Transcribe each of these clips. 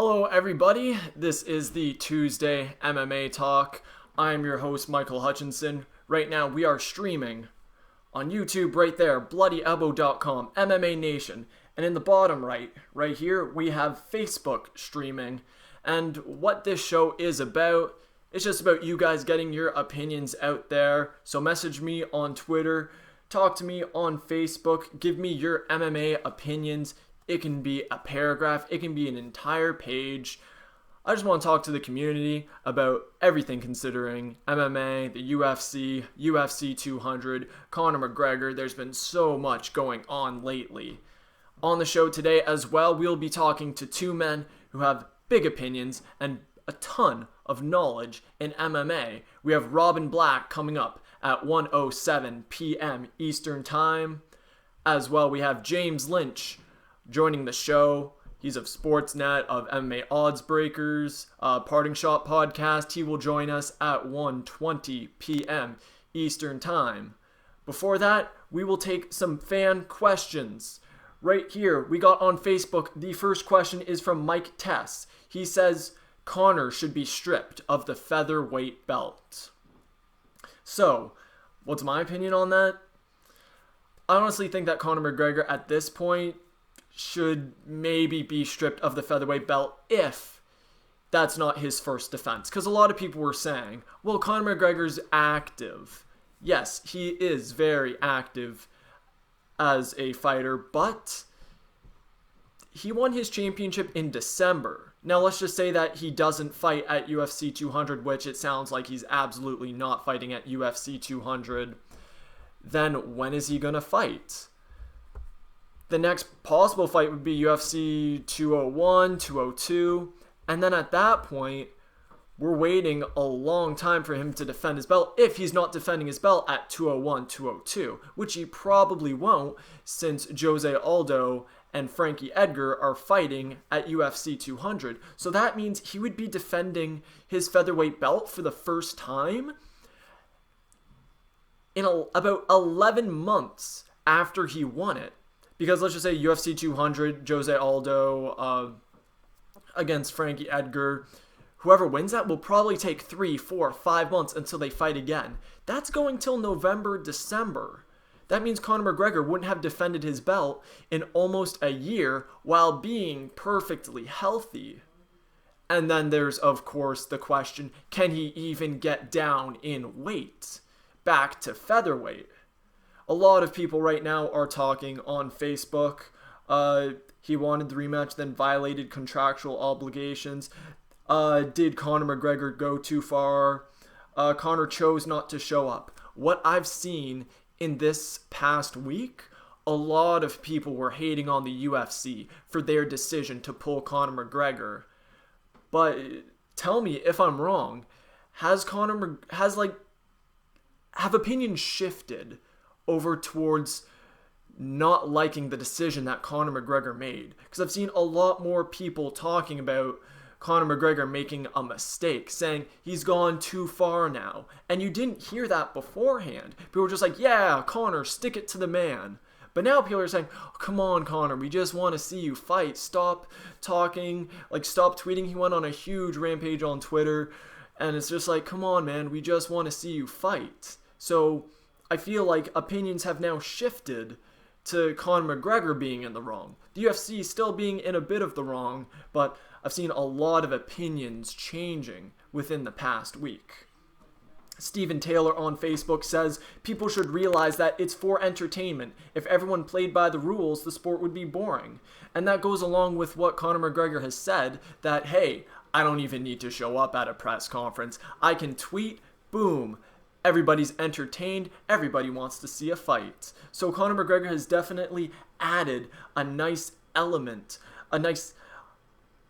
Hello everybody, this is the Tuesday MMA Talk. I'm your host Michael Hutchinson. Right now we are streaming on YouTube right there, bloodyelbow.com, MMA Nation. And in the bottom right here, we have Facebook streaming. And what this show is about, it's just about you guys getting your opinions out there. So message me on Twitter, talk to me on Facebook, give me your MMA opinions. It can be a paragraph, it can be an entire page. I just want to talk to the community about everything considering MMA, the UFC, UFC 200, Conor McGregor. There's been so much going on lately. On the show today as well, we'll be talking to two men who have big opinions and a ton of knowledge in MMA. We have Robin Black coming up at 1:07 p.m. Eastern Time. As well, we have James Lynch joining the show. He's of Sportsnet, of MMA Odds Breakers, Parting Shot Podcast. He will join us at 1:20 p.m. Eastern Time. Before that, we will take some fan questions. Right here, we got on Facebook, the first question is from Mike Tess. He says, Conor should be stripped of the featherweight belt. So, what's my opinion on that? I honestly think that Conor McGregor at this point should maybe be stripped of the featherweight belt if that's not his first defense. Because a lot of people were saying, well, Conor McGregor's active. Yes, he is very active as a fighter, but he won his championship in December. Now, let's just say that he doesn't fight at UFC 200, which it sounds like he's absolutely not fighting at UFC 200. Then when is he going to fight? The next possible fight would be UFC 201, 202, and then at that point, we're waiting a long time for him to defend his belt if he's not defending his belt at 201, 202, which he probably won't since Jose Aldo and Frankie Edgar are fighting at UFC 200. So that means he would be defending his featherweight belt for the first time in about 11 months after he won it. Because let's just say UFC 200, Jose Aldo against Frankie Edgar. Whoever wins that will probably take 3, 4, 5 months until they fight again. That's going till November, December. That means Conor McGregor wouldn't have defended his belt in almost a year while being perfectly healthy. And then there's, of course, the question, can he even get down in weight back to featherweight? A lot of people right now are talking on Facebook. He wanted the rematch, then violated contractual obligations. Did Conor McGregor go too far? Conor chose not to show up. What I've seen in this past week, a lot of people were hating on the UFC for their decision to pull Conor McGregor. But tell me if I'm wrong. Have opinions shifted over towards not liking the decision that Conor McGregor made? Because I've seen a lot more people talking about Conor McGregor making a mistake, saying he's gone too far now. And you didn't hear that beforehand. People were just like, yeah, Conor, stick it to the man. But now people are saying, oh, come on, Conor, we just want to see you fight. Stop talking, stop tweeting. He went on a huge rampage on Twitter. And it's just like, come on, man, we just want to see you fight. So I feel like opinions have now shifted to Conor McGregor being in the wrong. The UFC still being in a bit of the wrong, but I've seen a lot of opinions changing within the past week. Stephen Taylor on Facebook says, people should realize that it's for entertainment. If everyone played by the rules, the sport would be boring. And that goes along with what Conor McGregor has said, that, hey, I don't even need to show up at a press conference. I can tweet, boom. Everybody's entertained. Everybody wants to see a fight. So Conor McGregor has definitely added a nice element, a nice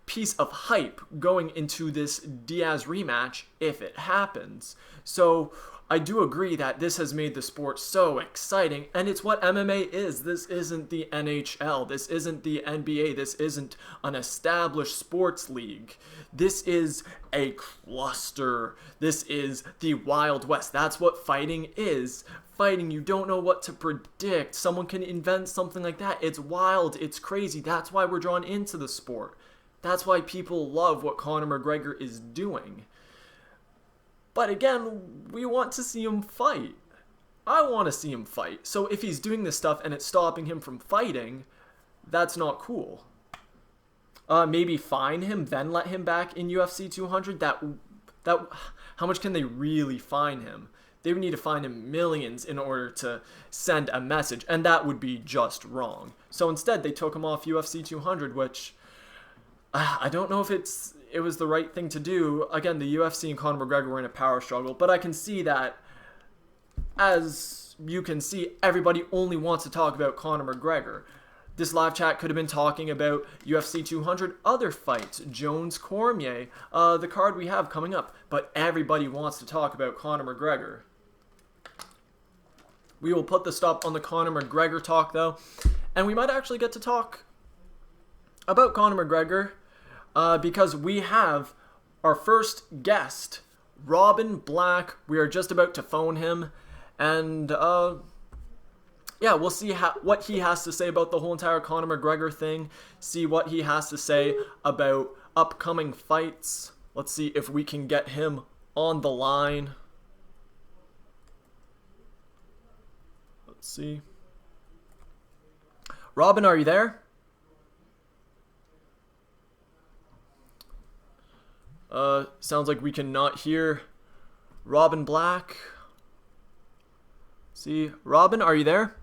piece of hype going into this Diaz rematch if it happens. So I do agree that this has made the sport so exciting, and it's what MMA is. This isn't the NHL. This isn't the NBA. This isn't an established sports league. This is a cluster. This is the Wild West. That's what fighting is. Fighting, you don't know what to predict. Someone can invent something like that. It's wild. It's crazy. That's why we're drawn into the sport. That's why people love what Conor McGregor is doing. But again, we want to see him fight. I want to see him fight. So if he's doing this stuff and it's stopping him from fighting, that's not cool. Maybe fine him, then let him back in UFC 200. How much can they really fine him? They would need to fine him millions in order to send a message, and that would be just wrong. So instead, they took him off UFC 200, which I don't know if it was the right thing to do. Again, the UFC and Conor McGregor were in a power struggle, but I can see that, as you can see, everybody only wants to talk about Conor McGregor. This live chat could have been talking about UFC 200, other fights, Jones-Cormier, the card we have coming up. But everybody wants to talk about Conor McGregor. We will put the stop on the Conor McGregor talk, though. And we might actually get to talk about Conor McGregor because we have our first guest, Robin Black. We are just about to phone him. And yeah, we'll see what he has to say about the whole entire Conor McGregor thing. See what he has to say about upcoming fights. Let's see if we can get him on the line. Let's see. Robin, are you there? Sounds like we cannot hear Robin Black. See, Robin, are you there?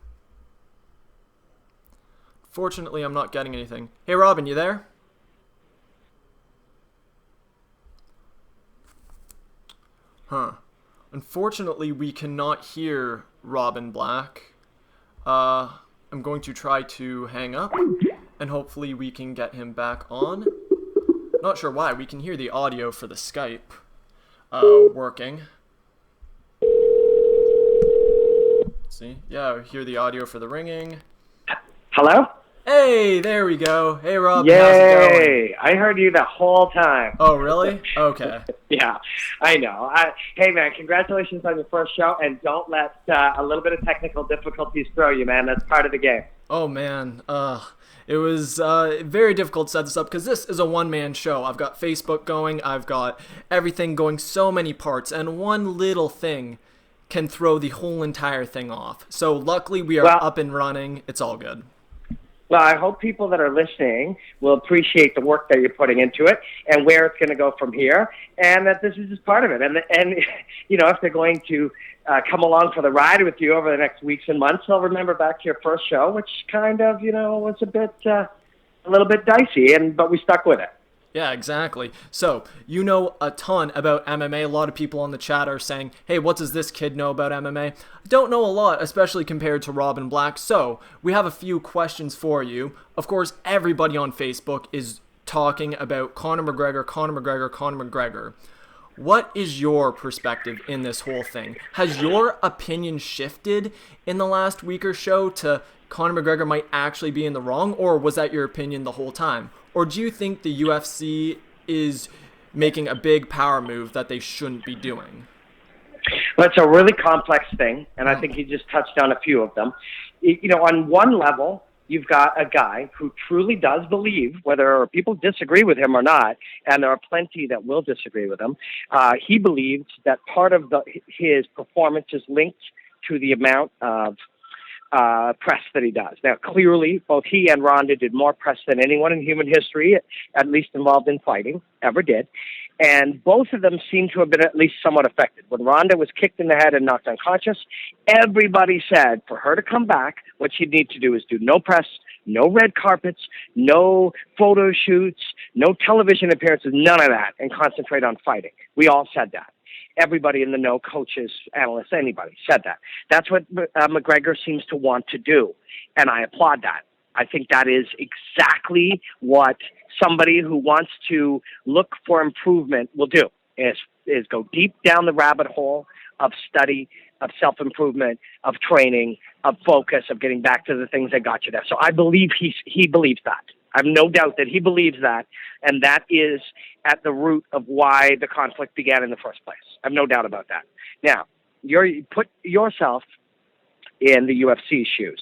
Fortunately, I'm not getting anything. Hey, Robin, you there? Unfortunately, we cannot hear Robin Black. I'm going to try to hang up, and hopefully we can get him back on. Not sure why. We can hear the audio for the Skype working. Let's see. Yeah, hear the audio for the ringing. Hello? Hey, there we go. Hey, Rob. Yay! How's it going? I heard you the whole time. Oh, really? Okay. Yeah, I know. Hey, man, congratulations on your first show, and don't let a little bit of technical difficulties throw you, man. That's part of the game. Oh, man. It was very difficult to set this up because this is a one-man show. I've got Facebook going. I've got everything going, so many parts, and one little thing can throw the whole entire thing off. So luckily we are up and running. It's all good. Well, I hope people that are listening will appreciate the work that you're putting into it and where it's going to go from here, and that this is just part of it. And you know, if they're going to come along for the ride with you over the next weeks and months, they'll remember back to your first show, which kind of, you know, was a little bit dicey, but we stuck with it. Yeah, exactly. So, you know a ton about MMA. A lot of people on the chat are saying, hey, what does this kid know about MMA? I don't know a lot, especially compared to Robin Black. So, we have a few questions for you. Of course, everybody on Facebook is talking about Conor McGregor. What is your perspective in this whole thing? Has your opinion shifted in the last week or so to Conor McGregor might actually be in the wrong, or was that your opinion the whole time? Or do you think the UFC is making a big power move that they shouldn't be doing? Well, it's a really complex thing, and I think you just touched on a few of them. You know, on one level, you've got a guy who truly does believe, whether people disagree with him or not, and there are plenty that will disagree with him, he believes that part of his performance is linked to the amount of press that he does. Now, clearly, both he and Ronda did more press than anyone in human history, at least involved in fighting, ever did. And both of them seem to have been at least somewhat affected. When Ronda was kicked in the head and knocked unconscious, everybody said for her to come back, what she'd need to do is do no press, no red carpets, no photo shoots, no television appearances, none of that, and concentrate on fighting. We all said that. Everybody in the know, coaches, analysts, anybody said that. That's what McGregor seems to want to do, and I applaud that. I think that is exactly what somebody who wants to look for improvement will do, is go deep down the rabbit hole of study, of self-improvement, of training, of focus, of getting back to the things that got you there. So I believe he believes that. I have no doubt that he believes that, and that is at the root of why the conflict began in the first place. I have no doubt about that. Now, you put yourself in the UFC shoes.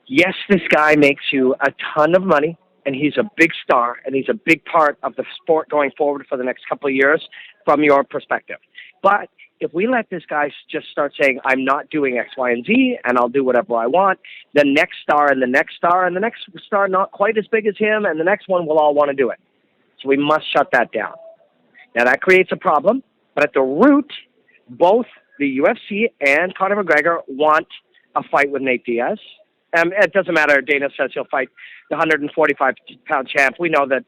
Yes, this guy makes you a ton of money. and he's a big star, and he's a big part of the sport going forward for the next couple of years from your perspective. But if we let this guy just start saying, I'm not doing X, Y, and Z, and I'll do whatever I want, the next star and the next star and the next star not quite as big as him, and the next one will all want to do it. So we must shut that down. Now, that creates a problem, but at the root, both the UFC and Conor McGregor want a fight with Nate Diaz. It doesn't matter. Dana says he'll fight the 145-pound champ. We know that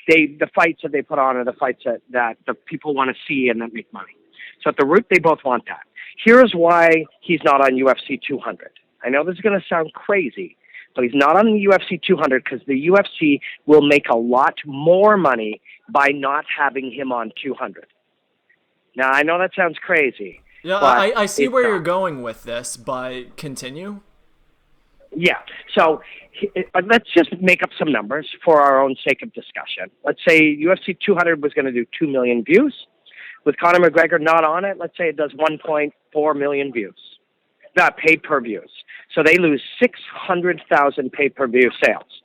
the fights that they put on are the fights that the people want to see and that make money. So at the root, they both want that. Here's why he's not on UFC 200. I know this is going to sound crazy, but he's not on the UFC 200 because the UFC will make a lot more money by not having him on 200. Now, I know that sounds crazy. Yeah, I see where you're going with this, but continue. Yeah, so let's just make up some numbers for our own sake of discussion. Let's say UFC 200 was going to do 2 million views. With Conor McGregor not on it, let's say it does 1.4 million views. Not pay-per-views. So they lose 600,000 pay-per-view sales.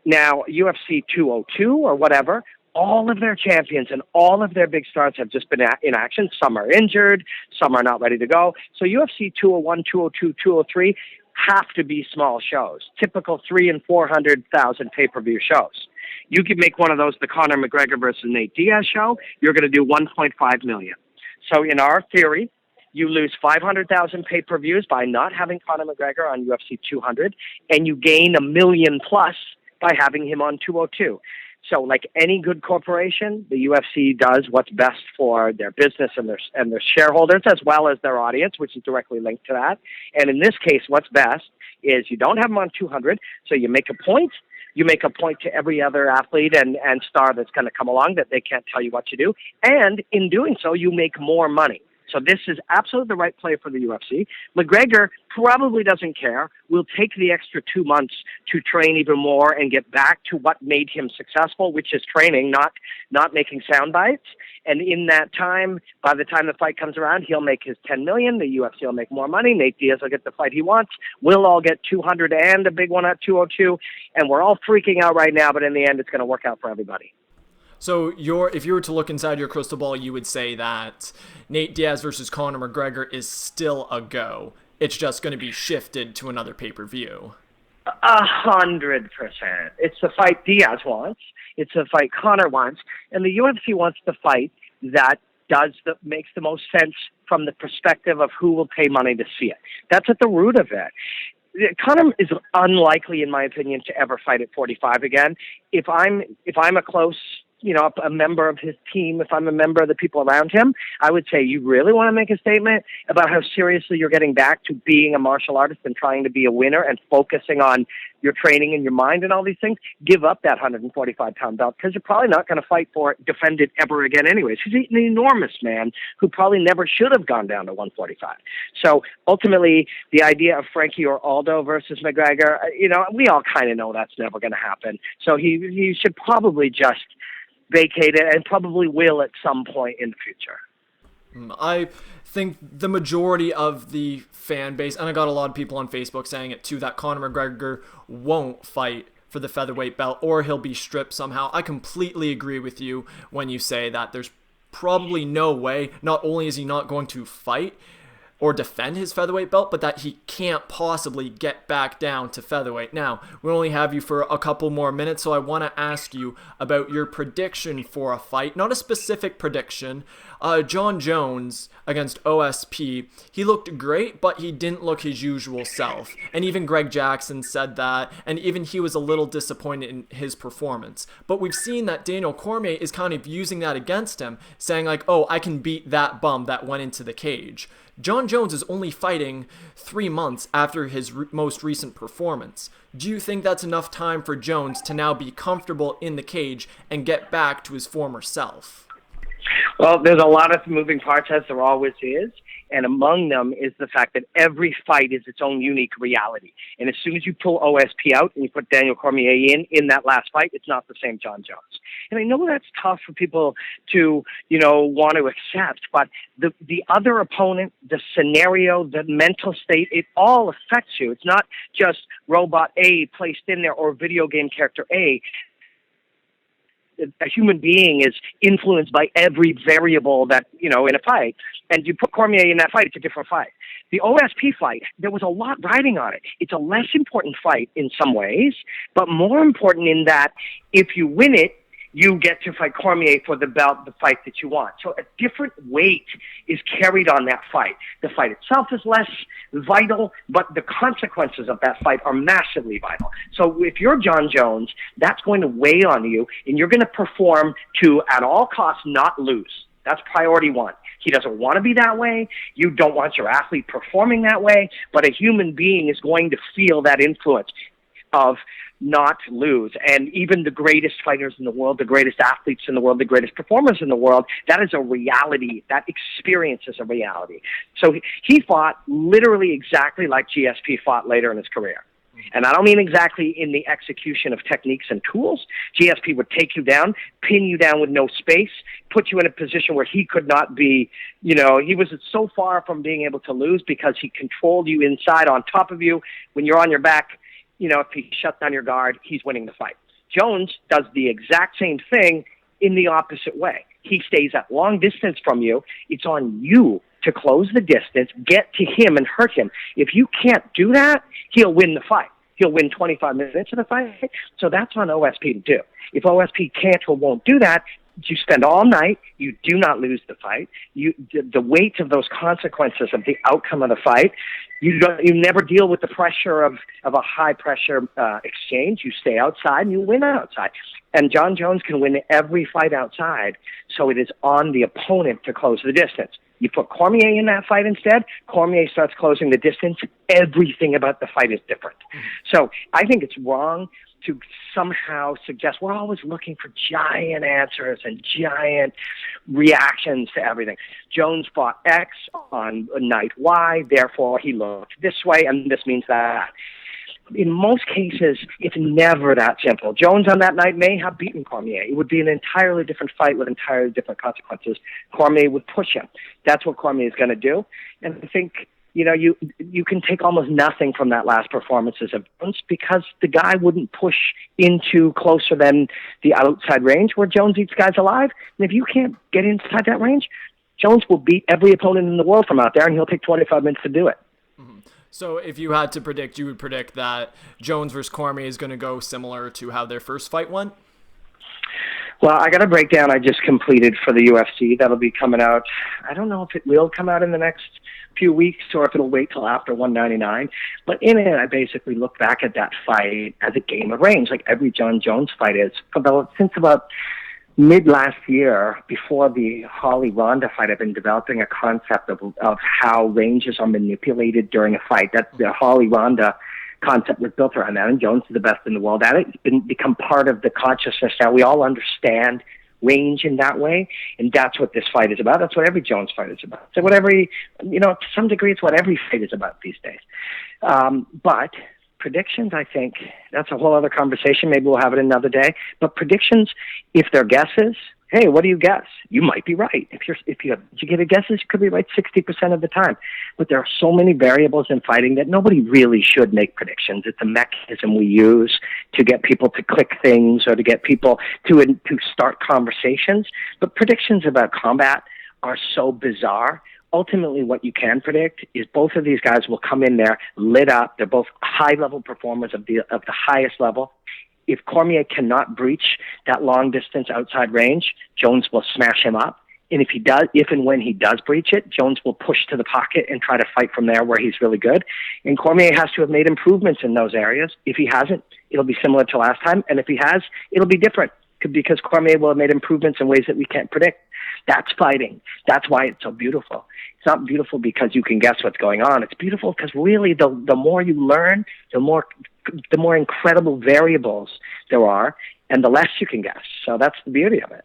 Now, UFC 202 or whatever, all of their champions and all of their big stars have just been in action. Some are injured, some are not ready to go. So UFC 201, 202, 203 have to be small shows, typical 300,000 and 400,000 pay-per-view shows. You could make one of those the Conor McGregor versus Nate Diaz show, you're going to do 1.5 million. So in our theory, you lose 500,000 pay-per-views by not having Conor McGregor on UFC 200, and you gain 1 million plus by having him on 202. So like any good corporation, the UFC does what's best for their business and their shareholders as well as their audience, which is directly linked to that. And in this case, what's best is you don't have him on 200, so you make a point. You make a point to every other athlete and star that's going to come along that they can't tell you what to do. And in doing so, you make more money. So this is absolutely the right play for the UFC. McGregor probably doesn't care. We'll take the extra 2 months to train even more and get back to what made him successful, which is training, not making sound bites. And in that time, by the time the fight comes around, he'll make his 10 million. The UFC will make more money. Nate Diaz will get the fight he wants. We'll all get 200 and a big one at 202. And we're all freaking out right now, but in the end, it's going to work out for everybody. So if you were to look inside your crystal ball, you would say that Nate Diaz versus Conor McGregor is still a go. It's just going to be shifted to another pay-per-view. 100%. It's the fight Diaz wants. It's the fight Conor wants. And the UFC wants the fight that makes the most sense from the perspective of who will pay money to see it. That's at the root of it. Conor is unlikely, in my opinion, to ever fight at 45 again. If I'm a close, a member of his team, if I'm a member of the people around him, I would say, you really want to make a statement about how seriously you're getting back to being a martial artist and trying to be a winner and focusing on your training and your mind and all these things, give up that 145-pound belt because you're probably not going to fight for it, defend it ever again anyways. He's an enormous man who probably never should have gone down to 145. So ultimately, the idea of Frankie or Aldo versus McGregor, we all kind of know that's never going to happen. So he should probably just vacate it and probably will at some point in the future. I think the majority of the fan base, and I got a lot of people on Facebook saying it too, that Conor McGregor won't fight for the featherweight belt or he'll be stripped somehow. I completely agree with you when you say that there's probably no way, not only is he not going to fight or defend his featherweight belt, but that he can't possibly get back down to featherweight. Now, we only have you for a couple more minutes, so I want to ask you about your prediction for a fight. Not a specific prediction. John Jones against OSP, he looked great, but he didn't look his usual self. And even Greg Jackson said that, and even he was a little disappointed in his performance. But we've seen that Daniel Cormier is kind of using that against him, saying like, oh, I can beat that bum that went into the cage. John Jones is only fighting 3 months after his most recent performance. Do you think that's enough time for Jones to now be comfortable in the cage and get back to his former self? Well, there's a lot of moving parts, as there always is. And among them is the fact that every fight is its own unique reality. And as soon as you pull OSP out and you put Daniel Cormier in that last fight, it's not the same John Jones. And I know that's tough for people to, want to accept, but the other opponent, the scenario, the mental state, it all affects you. It's not just robot A placed in there or video game character A. A human being is influenced by every variable that, in a fight. And you put Cormier in that fight, it's a different fight. The OSP fight, there was a lot riding on it. It's a less important fight in some ways, but more important in that if you win it, you get to fight Cormier for the belt, the fight that you want. So a different weight is carried on that fight. The fight itself is less vital, but the consequences of that fight are massively vital. So if you're John Jones, that's going to weigh on you, and you're going to perform to, at all costs, not lose. That's priority one. He doesn't want to be that way. You don't want your athlete performing that way, but a human being is going to feel that influence of not lose. And even the greatest fighters in the world, the greatest athletes in the world, the greatest performers in the world, that is a reality. That experience is a reality. So he fought literally exactly like GSP fought later in his career. And I don't mean exactly in the execution of techniques and tools. GSP would take you down, pin you down with no space, put you in a position where he could not be, he was so far from being able to lose because he controlled you inside on top of you. When you're on your back, if he shuts down your guard, he's winning the fight. Jones does the exact same thing in the opposite way. He stays at long distance from you. It's on you to close the distance, get to him and hurt him. If you can't do that, he'll win the fight. He'll win 25 minutes of the fight. So that's on OSP to do. If OSP can't or won't do that, you spend all night, you do not lose the fight. The weight of those consequences of the outcome of the fight, you never deal with the pressure of a high-pressure exchange. You stay outside and you win outside. And John Jones can win every fight outside, so it is on the opponent to close the distance. You put Cormier in that fight instead, Cormier starts closing the distance. Everything about the fight is different. So I think it's wrong to somehow suggest we're always looking for giant answers and giant reactions to everything. Jones fought X on night Y, therefore he looked this way, and this means that. In most cases, it's never that simple. Jones on that night may have beaten Cormier. It would be an entirely different fight with entirely different consequences. Cormier would push him. That's what Cormier is going to do. And I think, you can take almost nothing from that last performances of Jones because the guy wouldn't push into closer than the outside range where Jones eats guys alive. And if you can't get inside that range, Jones will beat every opponent in the world from out there, and he'll take 25 minutes to do it. So if you had to predict, you would predict that Jones versus Cormier is going to go similar to how their first fight went? Well, I got a breakdown I just completed for the UFC. That'll be coming out. I don't know if it will come out in the next few weeks or if it'll wait till after 199. But in it, I basically look back at that fight as a game of range, like every John Jones fight is. Since about mid last year, before the Holly Ronda fight, I've been developing a concept of how ranges are manipulated during a fight. That's the Holly Ronda concept was built around that, and Jones is the best in the world at it. It's become part of the consciousness now. We all understand range in that way, and that's what this fight is about. That's what every Jones fight is about. So to some degree, it's what every fight is about these days. But predictions, I think, that's a whole other conversation. Maybe we'll have it another day. But predictions, if they're guesses, hey, what do you guess? You might be right. If you get a guesses, you could be right 60% of the time. But there are so many variables in fighting that nobody really should make predictions. It's a mechanism we use to get people to click things or to get people to start conversations. But predictions about combat are so bizarre. Ultimately, what you can predict is both of these guys will come in there lit up. They're both high-level performers of the highest level. If Cormier cannot breach that long-distance outside range, Jones will smash him up. And if and when he does breach it, Jones will push to the pocket and try to fight from there where he's really good. And Cormier has to have made improvements in those areas. If he hasn't, it'll be similar to last time. And if he has, it'll be different because Cormier will have made improvements in ways that we can't predict. That's fighting. That's why it's so beautiful. It's not beautiful because you can guess what's going on. It's beautiful because really the more you learn, the more incredible variables there are, and the less you can guess. So that's the beauty of it.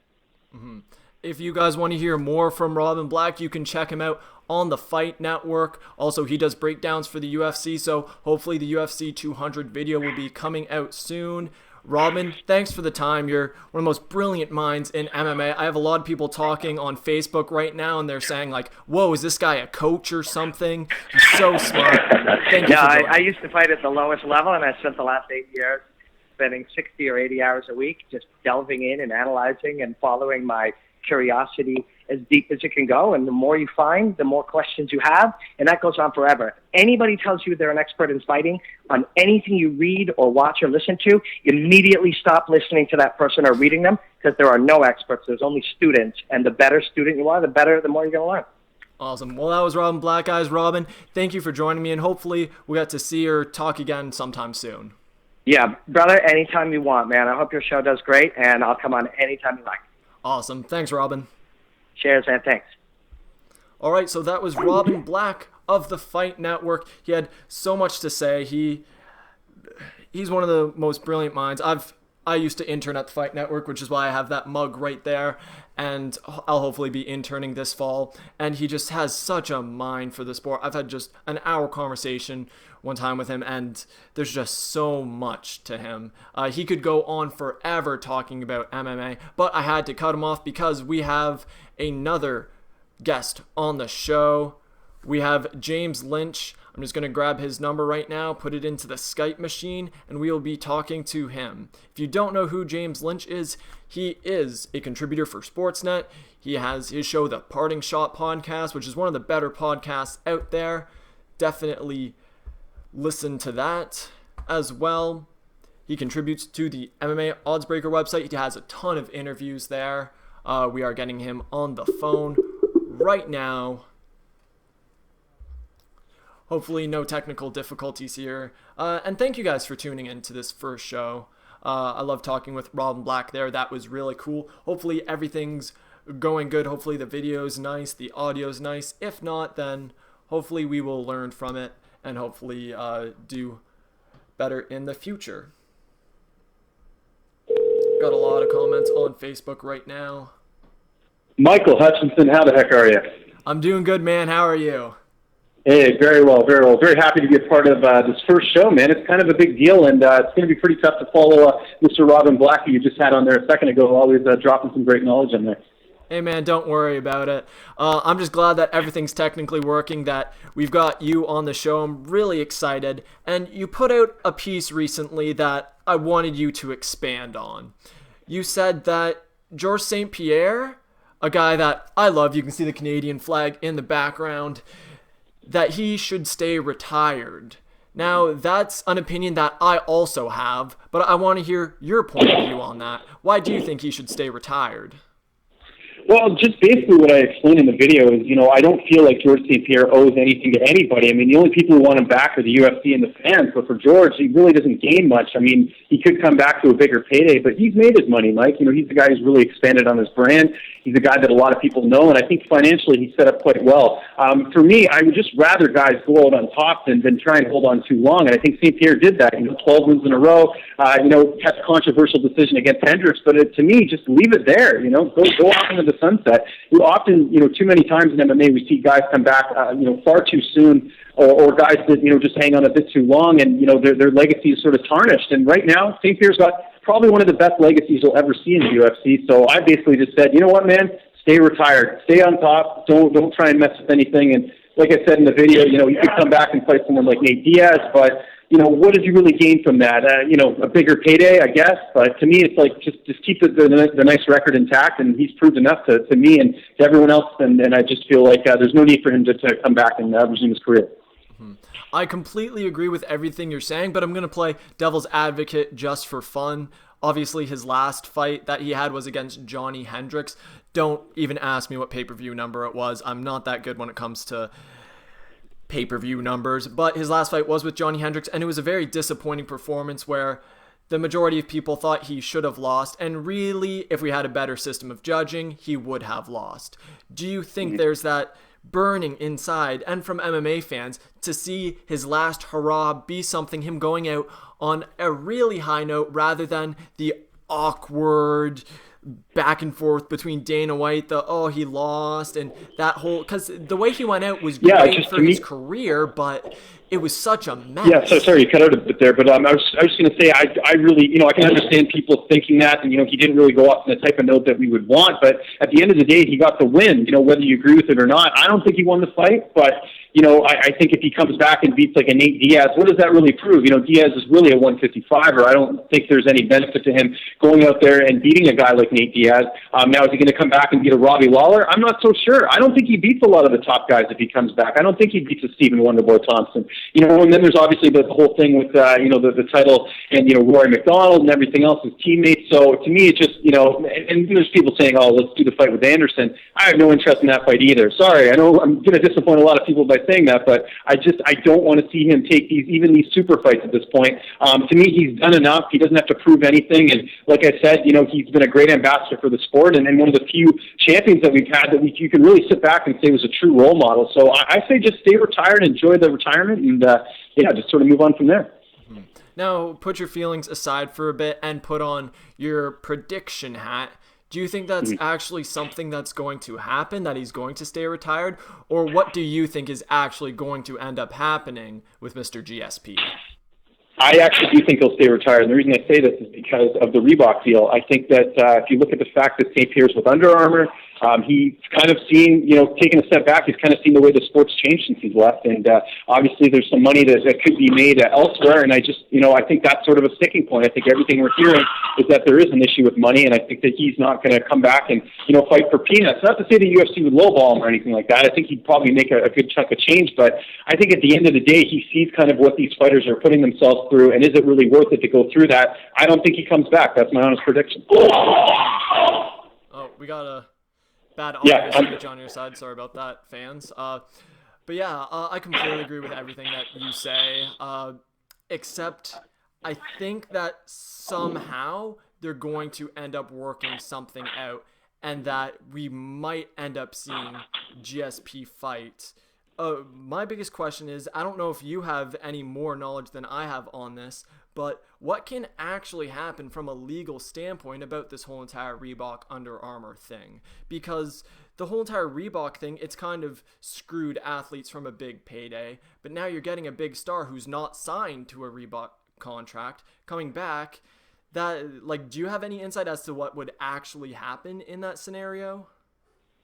Mm-hmm. If you guys want to hear more from Robin Black, you can check him out on the Fight Network. Also, he does breakdowns for the UFC, so hopefully the UFC 200 video will be coming out soon. Robin, thanks for the time. You're one of the most brilliant minds in MMA. I have a lot of people talking on Facebook right now, and they're saying, like, whoa, is this guy a coach or something? He's so smart. Thank you for joining. I used to fight at the lowest level, and I spent the last 8 years spending 60 or 80 hours a week just delving in and analyzing and following my curiosity as deep as it can go. And the more you find, the more questions you have, and that goes on forever. Anybody tells you they're an expert in fighting on anything you read or watch or listen to, immediately stop listening to that person or reading them, because there are no experts. There's only students, and the better student you are, the more you're going to learn. Awesome. Well, that was Robin Black, guys. Robin, thank you for joining me, and hopefully we get to see or talk again sometime soon. Yeah, brother, anytime you want, man. I hope your show does great, and I'll come on anytime you like. Awesome. Thanks, Robin. Cheers, man. Thanks. All right, so that was Robin Black of the Fight Network. He had so much to say. He's one of the most brilliant minds. I used to intern at the Fight Network, which is why I have that mug right there, and I'll hopefully be interning this fall. And he just has such a mind for the sport. I've had just an hour conversation one time with him, and there's just so much to him. He could go on forever talking about MMA, but I had to cut him off because we have another guest on the show. We have James Lynch. I'm just going to grab his number right now, put it into the Skype machine, and we will be talking to him. If you don't know who James Lynch is, he is a contributor for Sportsnet. He has his show, The Parting Shot Podcast, which is one of the better podcasts out there. Definitely listen to that as well. He contributes to the MMA Oddsbreaker website. He has a ton of interviews there. We are getting him on the phone right now. Hopefully no technical difficulties here. And thank you guys for tuning in to this first show. I love talking with Robin Black there. That was really cool. Hopefully everything's going good. Hopefully the video's nice, the audio's nice. If not, then hopefully we will learn from it and hopefully do better in the future. Got a lot of comments on Facebook right now. Michael Hutchinson, how the heck are you? I'm doing good, man. How are you? Hey, very well, very well. Very happy to be a part of this first show, man. It's kind of a big deal, and it's going to be pretty tough to follow Mr. Robin Black, who you just had on there a second ago, always dropping some great knowledge in there. Hey, man, don't worry about it. I'm just glad that everything's technically working, that we've got you on the show. I'm really excited. And you put out a piece recently that I wanted you to expand on. You said that Georges St-Pierre, a guy that I love, you can see the Canadian flag in the background, that he should stay retired. Now, that's an opinion that I also have, but I want to hear your point of view on that. Why do you think he should stay retired? Well, just basically what I explained in the video is, I don't feel like Georges St-Pierre owes anything to anybody. I mean, the only people who want him back are the UFC and the fans, but for George, he really doesn't gain much. I mean, he could come back to a bigger payday, but he's made his money, Mike. He's the guy who's really expanded on his brand. He's a guy that a lot of people know, and I think financially he's set up quite well. For me, I would just rather guys go out on top than try and hold on too long, and I think St-Pierre did that. 12 wins in a row, had a controversial decision against Hendricks, but to me, just leave it there, go off into the sunset. You often, too many times in MMA, we see guys come back, far too soon, or guys that, just hang on a bit too long, and, their legacy is sort of tarnished. And right now, St. Pierre's got probably one of the best legacies you'll ever see in the UFC. So I basically just said, you know what, man, stay retired, stay on top, don't try and mess with anything. And like I said in the video, you could come back and fight someone like Nate Diaz, but what did you really gain from that? A bigger payday, I guess. But to me, it's like just keep the nice record intact, and he's proved enough to me and to everyone else. And I just feel like there's no need for him to come back and resume his career. I completely agree with everything you're saying, but I'm going to play devil's advocate just for fun. Obviously, his last fight that he had was against Johnny Hendricks. Don't even ask me what pay-per-view number it was. I'm not that good when it comes to pay-per-view numbers, but his last fight was with Johnny Hendricks, and it was a very disappointing performance where the majority of people thought he should have lost, and really, if we had a better system of judging, he would have lost. Do you think there's that burning inside, and from MMA fans, to see his last hurrah be something, him going out on a really high note rather than the awkward, back and forth between Dana White, he lost, and that whole, because the way he went out was great for his career, but it was such a mess. Yeah, so sorry, you cut out a bit there, but I was going to say, I really, I can understand people thinking that, and, he didn't really go off on the type of note that we would want, but at the end of the day, he got the win, whether you agree with it or not. I don't think he won the fight, but, I think if he comes back and beats like a Nate Diaz, what does that really prove? Diaz is really a 155er. I don't think there's any benefit to him going out there and beating a guy like Nate Diaz. Now, is he going to come back and beat a Robbie Lawler? I'm not so sure. I don't think he beats a lot of the top guys if he comes back. I don't think he beats a Stephen Wonderboy Thompson. And then there's obviously the whole thing with, the title and, Rory McDonald and everything else, his teammates. So to me, it's just, and there's people saying, oh, let's do the fight with Anderson. I have no interest in that fight either. Sorry, I know I'm going to disappoint a lot of people by saying that, but I don't want to see him take these super fights at this point. To me, he's done enough. He doesn't have to prove anything. And like I said, he's been a great ambassador for the sport and one of the few champions that we've had that you can really sit back and say was a true role model. So I say just stay retired, enjoy the retirement, and just sort of move on from there. Now, put your feelings aside for a bit and put on your prediction hat. Do you think that's actually something that's going to happen, that he's going to stay retired? Or what do you think is actually going to end up happening with Mr. GSP? I actually do think he'll stay retired. And the reason I say this is because of the Reebok deal. I think that if you look at the fact that St. Pierre's with Under Armour, he's kind of seen, taking a step back, he's kind of seen the way the sport's changed since he's left. And obviously there's some money that could be made elsewhere. And I just, I think that's sort of a sticking point. I think everything we're hearing is that there is an issue with money. And I think that he's not going to come back and, fight for peanuts. Not to say the UFC would lowball him or anything like that. I think he'd probably make a good chunk of change. But I think at the end of the day, he sees kind of what these fighters are putting themselves through. And is it really worth it to go through that? I don't think he comes back. That's my honest prediction. Oh, we got a bad audio switch on your side. Sorry about that, fans. But yeah, I completely agree with everything that you say, except I think that somehow they're going to end up working something out and that we might end up seeing GSP fight. My biggest question is, I don't know if you have any more knowledge than I have on this, but what can actually happen from a legal standpoint about this whole entire Reebok Under Armour thing? Because the whole entire Reebok thing, it's kind of screwed athletes from a big payday, but now you're getting a big star who's not signed to a Reebok contract coming back. Do you have any insight as to what would actually happen in that scenario?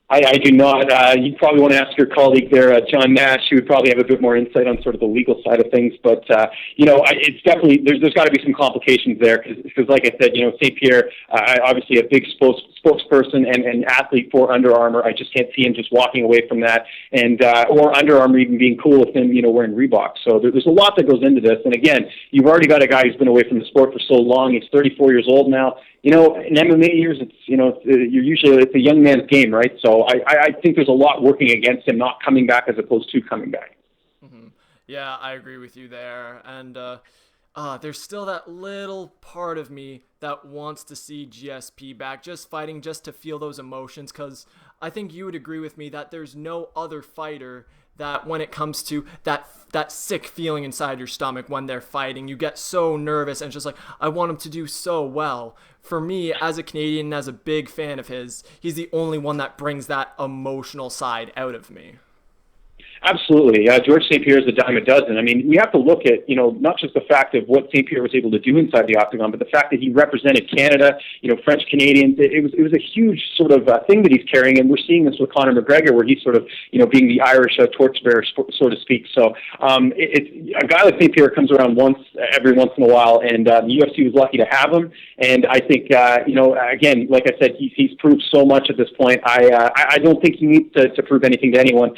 I do not. You'd probably want to ask your colleague there, John Nash. He would probably have a bit more insight on sort of the legal side of things. But, it's definitely, there's got to be some complications there because like I said, St. Pierre, obviously a big spokesperson and athlete for Under Armour. I just can't see him just walking away from that and, or Under Armour even being cool with him, wearing Reebok. So there's a lot that goes into this. And again, you've already got a guy who's been away from the sport for so long. He's 34 years old now. In MMA years, it's a young man's game, right? So I think there's a lot working against him not coming back as opposed to coming back. Mm-hmm. Yeah, I agree with you there. And there's still that little part of me that wants to see GSP back, just fighting just to feel those emotions, because I think you would agree with me that there's no other fighter that when it comes to that sick feeling inside your stomach when they're fighting, you get so nervous and it's just like, I want him to do so well. For me, as a Canadian and as a big fan of his, he's the only one that brings that emotional side out of me. Absolutely. George St. Pierre is a dime a dozen. I mean, we have to look at, not just the fact of what St. Pierre was able to do inside the octagon, but the fact that he represented Canada, French Canadians. It was a huge sort of thing that he's carrying, and we're seeing this with Conor McGregor, where he's sort of, being the Irish torchbearer, so to speak. So it's a guy like St. Pierre comes around every once in a while, and the UFC was lucky to have him. And I think, again, like I said, he's proved so much at this point. I don't think he needs to prove anything to anyone.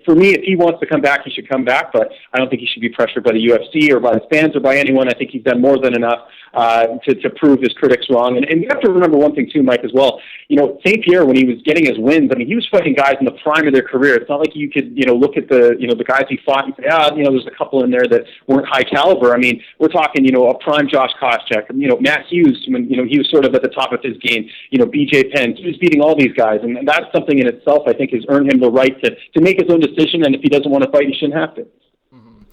For me, if he wants to come back, he should come back, but I don't think he should be pressured by the UFC or by his fans or by anyone. I think he's done more than enough to prove his critics wrong. And you have to remember one thing too, Mike, as well. St. Pierre, when he was getting his wins, I mean, he was fighting guys in the prime of their career. It's not like you could, look at the guys he fought and say, there's a couple in there that weren't high caliber. I mean, we're talking, a prime Josh Koscheck, Matt Hughes, when, he was sort of at the top of his game, BJ Penn. He was beating all these guys, and that's something in itself, I think, has earned him the right to make his own decision, and if he doesn't want to fight, he shouldn't have to. Mm-hmm.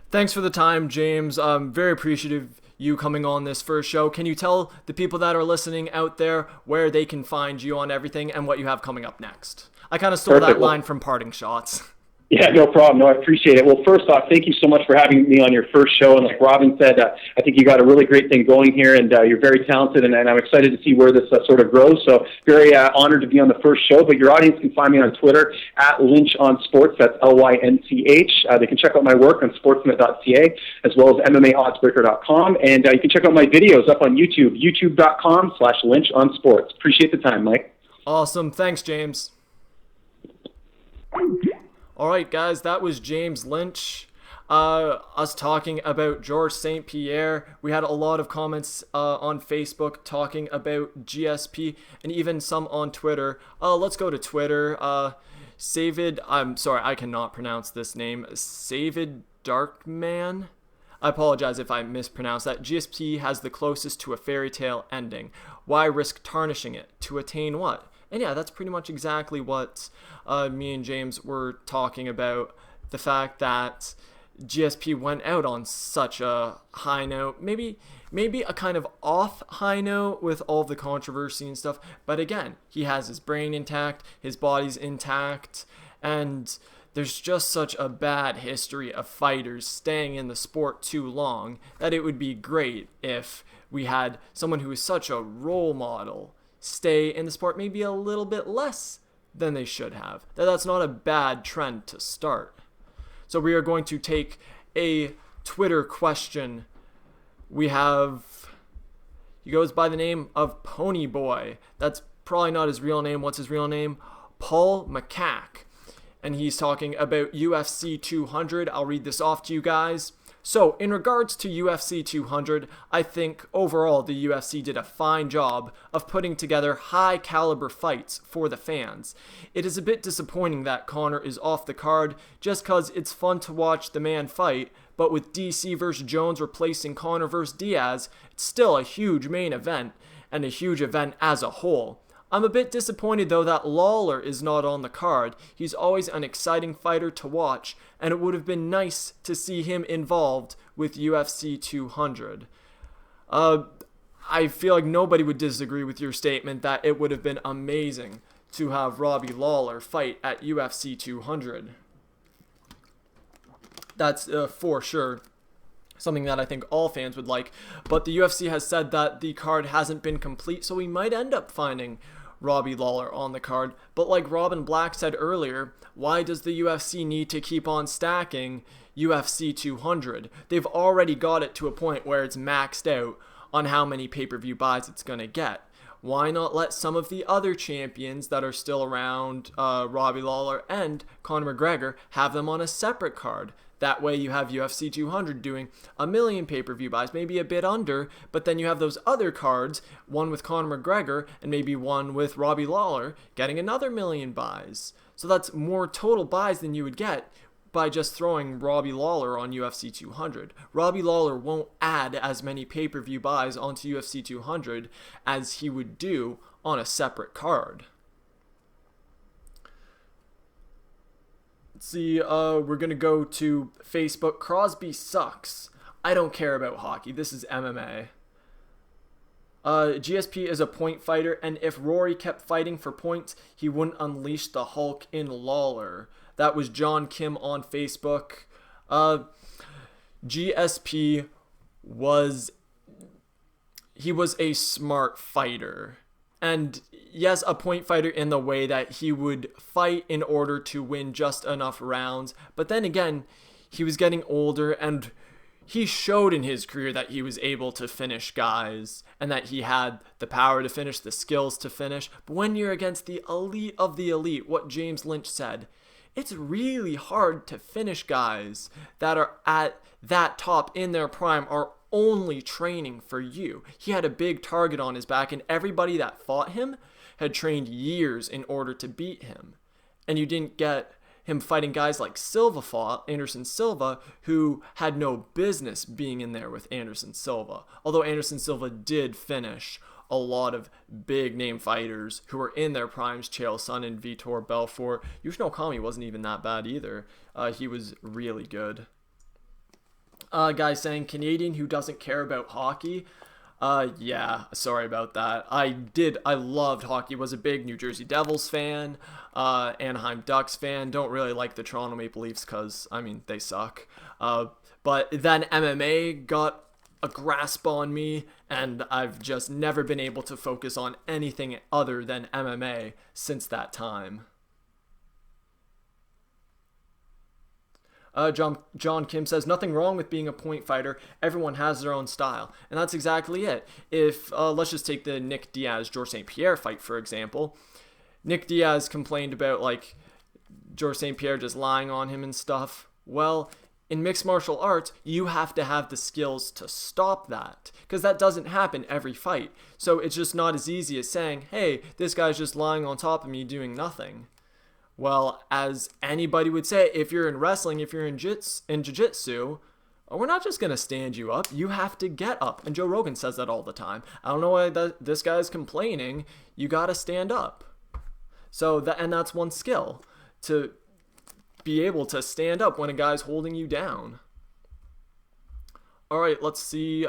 Thanks for the time, James. I'm very appreciative you coming on this first show. Can you tell the people that are listening out there where they can find you on everything and what you have coming up next? I kind of stole that line from Parting Shots. Yeah, no problem. No, I appreciate it. Well, first off, thank you so much for having me on your first show. And like Robin said, I think you got a really great thing going here, and you're very talented, and I'm excited to see where this sort of grows. So very honored to be on the first show. But your audience can find me on Twitter at Lynch on Sports. That's LYNCH. They can check out my work on sportsnet.ca as well as MMAoddsbreaker.com. And you can check out my videos up on YouTube, youtube.com/Lynch on Sports. Appreciate the time, Mike. Awesome. Thanks, James. All right, guys, that was James Lynch, us talking about Georges St-Pierre. We had a lot of comments on Facebook talking about GSP and even some on Twitter. Let's go to Twitter. Savid, I'm sorry, I cannot pronounce this name. Savid Darkman. I apologize if I mispronounced that. GSP has the closest to a fairy tale ending. Why risk tarnishing it? To attain what? And yeah, that's pretty much exactly what me and James were talking about. The fact that GSP went out on such a high note, maybe a kind of off high note with all the controversy and stuff. But again, he has his brain intact, his body's intact, and there's just such a bad history of fighters staying in the sport too long that it would be great if we had someone who is such a role model stay in the sport maybe a little bit less than they should have. That's not a bad trend to start. So we are going to take a Twitter question. He goes by the name of Ponyboy. That's probably not his real name. What's his real name? Paul Macaque. And he's talking about UFC 200. I'll read this off to you guys. So, in regards to UFC 200, I think overall the UFC did a fine job of putting together high-caliber fights for the fans. It is a bit disappointing that Conor is off the card just cause it's fun to watch the man fight, but with DC vs. Jones replacing Conor vs. Diaz, it's still a huge main event, and a huge event as a whole. I'm a bit disappointed though that Lawler is not on the card. He's always an exciting fighter to watch, and it would have been nice to see him involved with UFC 200. I feel like nobody would disagree with your statement that it would have been amazing to have Robbie Lawler fight at UFC 200. That's for sure something that I think all fans would like, but the UFC has said that the card hasn't been complete, so we might end up finding Robbie Lawler on the card. But like Robin Black said earlier, why does the UFC need to keep on stacking UFC 200? They've already got it to a point where it's maxed out on how many pay-per-view buys it's going to get. Why not let some of the other champions that are still around, Robbie Lawler and Conor McGregor, have them on a separate card? That way you have UFC 200 doing 1 million pay-per-view buys, maybe a bit under, but then you have those other cards, one with Conor McGregor and maybe one with Robbie Lawler, getting another 1 million buys. So that's more total buys than you would get by just throwing Robbie Lawler on UFC 200. Robbie Lawler won't add as many pay-per-view buys onto UFC 200 as he would do on a separate card. See, we're gonna go to Facebook. Crosby sucks. I don't care about hockey. This is MMA. GSP is a point fighter, and if Rory kept fighting for points, he wouldn't unleash the Hulk in Lawler. That was John Kim on Facebook. GSP was a smart fighter. And yes, a point fighter in the way that he would fight in order to win just enough rounds. But then again, he was getting older, and he showed in his career that he was able to finish guys and that he had the power to finish, the skills to finish. But when you're against the elite of the elite, what James Lynch said, it's really hard to finish guys that are at that top in their prime, are only training for you. He had a big target on his back, and everybody that fought him had trained years in order to beat him. And you didn't get him fighting guys like Silva fought, Anderson Silva, who had no business being in there with Anderson Silva. Although Anderson Silva did finish a lot of big name fighters who were in their primes, Chael Sonnen, Vitor Belfort. Yushin Okami wasn't even that bad either. He was really good. Guy saying Canadian who doesn't care about hockey. Yeah, sorry about that. I loved hockey, was a big New Jersey Devils fan, Anaheim Ducks fan. Don't really like the Toronto Maple Leafs because, I mean, they suck. But then MMA got a grasp on me, and I've just never been able to focus on anything other than MMA since that time. John Kim says, nothing wrong with being a point fighter. Everyone has their own style. And that's exactly it. If, let's just take the Nick Diaz-George St. Pierre fight, for example. Nick Diaz complained about, like, George St. Pierre just lying on him and stuff. Well, in mixed martial arts, you have to have the skills to stop that. Because that doesn't happen every fight. So it's just not as easy as saying, hey, this guy's just lying on top of me doing nothing. Well, as anybody would say, if you're in wrestling, if you're in jiu-jitsu, we're not just going to stand you up. You have to get up. And Joe Rogan says that all the time. I don't know why this guy's complaining. You got to stand up. And that's one skill, to be able to stand up when a guy's holding you down. All right, let's see.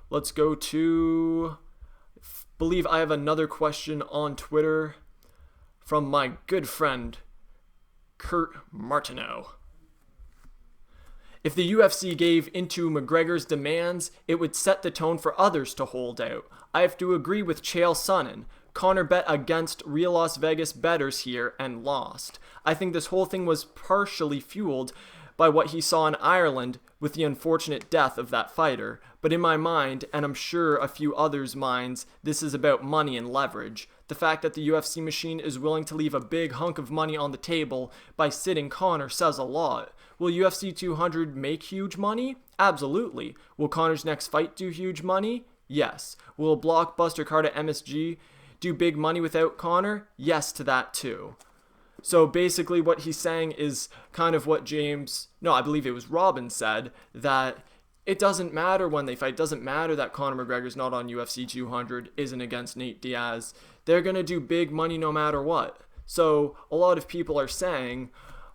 Let's go to, believe I have another question on Twitter from my good friend, Kurt Martineau. If the UFC gave into McGregor's demands, it would set the tone for others to hold out. I have to agree with Chael Sonnen. Conor bet against real Las Vegas bettors here and lost. I think this whole thing was partially fueled by what he saw in Ireland with the unfortunate death of that fighter. But in my mind, and I'm sure a few others' minds, this is about money and leverage. The fact that the UFC machine is willing to leave a big hunk of money on the table by sitting Conor says a lot. Will UFC 200 make huge money? Absolutely. Will Conor's next fight do huge money? Yes. Will a blockbuster card at MSG do big money without Conor? Yes to that too. So basically what he's saying is kind of what I believe it was Robin said, that it doesn't matter when they fight. It doesn't matter that Conor McGregor's not on UFC 200, isn't against Nate Diaz. They're going to do big money no matter what. So a lot of people are saying,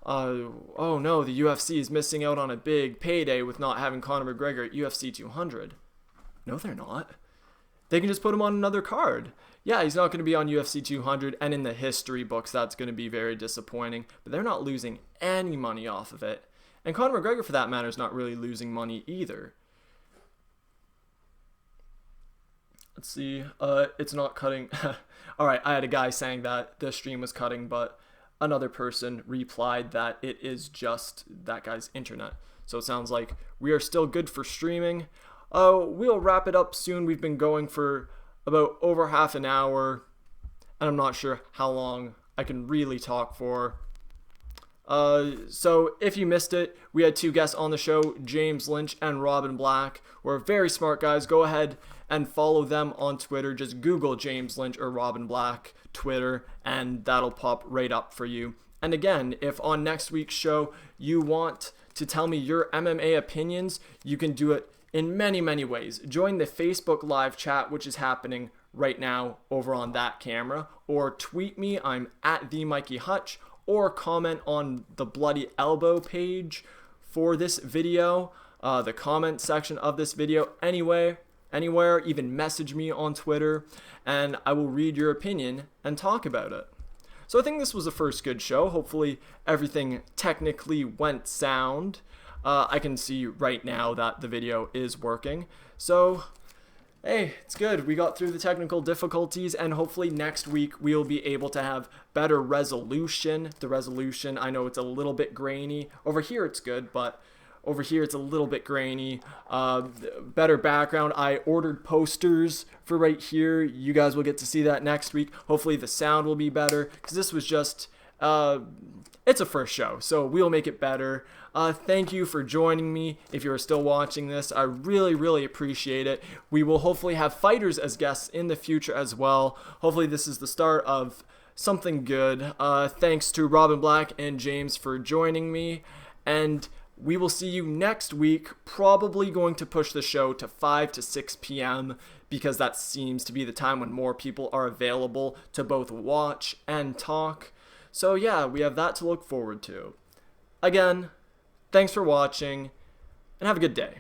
oh no, the UFC is missing out on a big payday with not having Conor McGregor at UFC 200. No, they're not. They can just put him on another card. Yeah, he's not going to be on UFC 200, and in the history books, that's going to be very disappointing. But they're not losing any money off of it. And Conor McGregor, for that matter, is not really losing money either. Let's see. It's not cutting. All right, I had a guy saying that the stream was cutting, but another person replied that it is just that guy's internet. So it sounds like we are still good for streaming. We'll wrap it up soon. We've been going for about over half an hour, and I'm not sure how long I can really talk for. So if you missed it, we had two guests on the show, James Lynch and Robin Black. We're very smart guys. Go ahead and follow them on Twitter. Just Google James Lynch or Robin Black Twitter, and that'll pop right up for you. And again, if on next week's show you want to tell me your MMA opinions, you can do it in many, many ways. Join the Facebook live chat, which is happening right now over on that camera, or tweet me. I'm at the Mikey Hutch, or comment on the Bloody Elbow page for this video, the comment section of this video, anywhere, even message me on Twitter, and I will read your opinion and talk about it. So I think this was the first good show. Hopefully everything technically went sound. I can see right now that the video is working. So, hey, it's good. We got through the technical difficulties, and hopefully next week we'll be able to have better resolution. The resolution, I know it's a little bit grainy. Over here it's good, but over here it's a little bit grainy. Better background. I ordered posters for right here. You guys will get to see that next week. Hopefully the sound will be better, because this was just... it's a first show, so we'll make it better. Thank you for joining me. If you're still watching this, I really, really appreciate it. We will hopefully have fighters as guests in the future as well. Hopefully this is the start of something good. Thanks to Robin Black and James for joining me, and we will see you next week. Probably going to push the show to 5 to 6 p.m. because that seems to be the time when more people are available to both watch and talk. So yeah, we have that to look forward to. Again, thanks for watching. and have a good day.